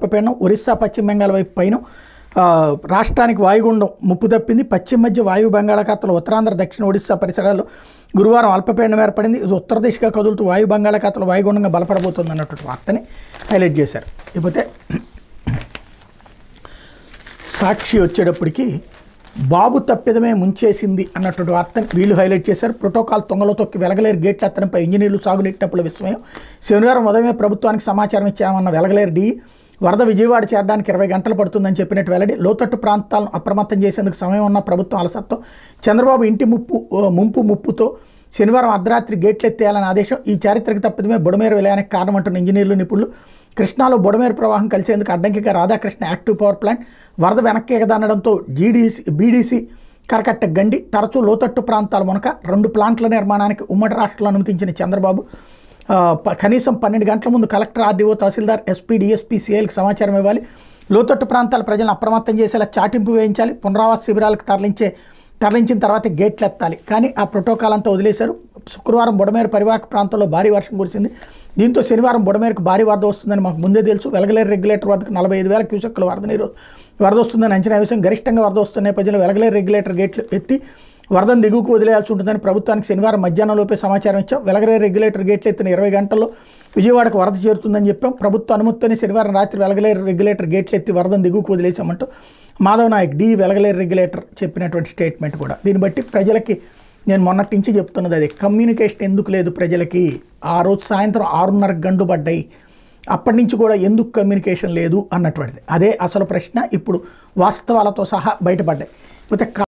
అల్పపీడనం ఒరిస్సా పశ్చిమ బెంగాల్ వైపు పైన రాష్ట్రానికి వాయుగుండం ముప్పు తప్పింది. పశ్చిమ మధ్య వాయు బంగాళాఖాతంలో ఉత్తరాంధ్ర దక్షిణ ఒడిశా పరిసరాల్లో గురువారం అల్పపీడనం ఏర్పడింది. ఉత్తర దిశగా కదులుతూ వాయు బంగాళాఖాతంలో వాయుగుండంగా బలపడబోతుంది అన్నటువంటి వార్తని హైలైట్ చేశారు. ఇకపోతే సాక్షి వచ్చేటప్పటికి బాబు తప్పిదమే ముంచేసింది అన్నటువంటి వార్తని వీళ్ళు హైలైట్ చేశారు. ప్రోటోకాల్ తొంగలో తొక్కి వెలగలేరు గేట్ల ఎత్తడంపై ఇంజనీర్లు సాగునీటినప్పుడు విస్మయం. శనివారం ఉదయమే ప్రభుత్వానికి సమాచారం ఇచ్చామన్న వెలగలేరు డి వరద విజయవాడ చేరడానికి 20 గంటలు పడుతుందని చెప్పినట్టు వెల్లడి. లోతట్టు ప్రాంతాలను అప్రమత్తం చేసేందుకు సమయం ఉన్న ప్రభుత్వం అలసత్వం. చంద్రబాబు ఇంటి ముప్పుతో శనివారం అర్ధరాత్రి గేట్లు ఎత్తేయాలని ఆదేశం. ఈ చారిత్రక తప్పిదమే బుడమేరు విలయానికి కారణం అంటున్న ఇంజనీర్లు నిపుణులు. కృష్ణాలో బుడమేరు ప్రవాహం కలిసేందుకు అడ్డంకిగా రాధాకృష్ణ యాక్టివ్ పవర్ ప్లాంట్ వరద వెనక్కి ఎగదనడంతో బీడీసీ కరకట్ట గండి. తరచూ లోతట్టు ప్రాంతాల మునక 2 ప్లాంట్ల నిర్మాణానికి ఉమ్మడి రాష్ట్రంలో అనుమతించిన చంద్రబాబు కనీసం 12 గంటల ముందు కలెక్టర్, ఆర్డీఓ, తహసీల్దార్, ఎస్పీ, డిఎస్పీ, సీఐలకు సమాచారం ఇవ్వాలి. లోతట్టు ప్రాంతాల ప్రజలను అప్రమత్తం చేసేలా చాటింపు వేయించాలి. పునరావాస శిబిరాలకు తరలించిన తర్వాత గేట్లు ఎత్తాలి. కానీ ఆ ప్రోటోకాల్ అంతా వదిలేశారు. శుక్రవారం బుడమేరు పరివాహక ప్రాంతంలో భారీ వర్షం కురిసింది. దీంతో శనివారం బుడమేరుకు భారీ వరద వస్తుందని మాకు ముందే తెలుసు. వెలగలేరు రెగ్యులేటర్ వద్దకు 45,000 క్యూసెక్కుల వరద వస్తుందని అంచనా వేశాం. గరిష్టంగా వరద వస్తున్న నేపథ్యంలో వెలగలేరు రెగ్యులేటర్ గేట్లు ఎత్తి వరదను దిగువకు వదిలేయాల్సి ఉంటుందని ప్రభుత్వానికి శనివారం మధ్యాహ్నంలోపే సమాచారం ఇచ్చాం. వెలగలేరు రెగ్యులేటర్ గేట్లు ఎత్తిన 20 గంటల్లో విజయవాడకు వరద చేరుతుందని చెప్పాం. ప్రభుత్వ అనుమతితోనే శనివారం రాత్రి వెలగలేరు రెగ్యులేటర్ గేట్లు ఎత్తి వరదను దిగువకు వదిలేసామంటూ మాధవ్ నాయక్ డి వెలగలేరు రెగ్యులేటర్ చెప్పినటువంటి స్టేట్మెంట్ కూడా. దీన్ని బట్టి ప్రజలకి నేను మొన్నటి నుంచి చెప్తున్నది అదే, కమ్యూనికేషన్ ఎందుకు లేదు ప్రజలకి. ఆ రోజు సాయంత్రం 6:30 గంటలు పడ్డాయి, అప్పటి నుంచి కూడా ఎందుకు కమ్యూనికేషన్ లేదు అన్నటువంటిది అదే అసలు ప్రశ్న ఇప్పుడు వాస్తవాలతో సహా బయటపడ్డాయి.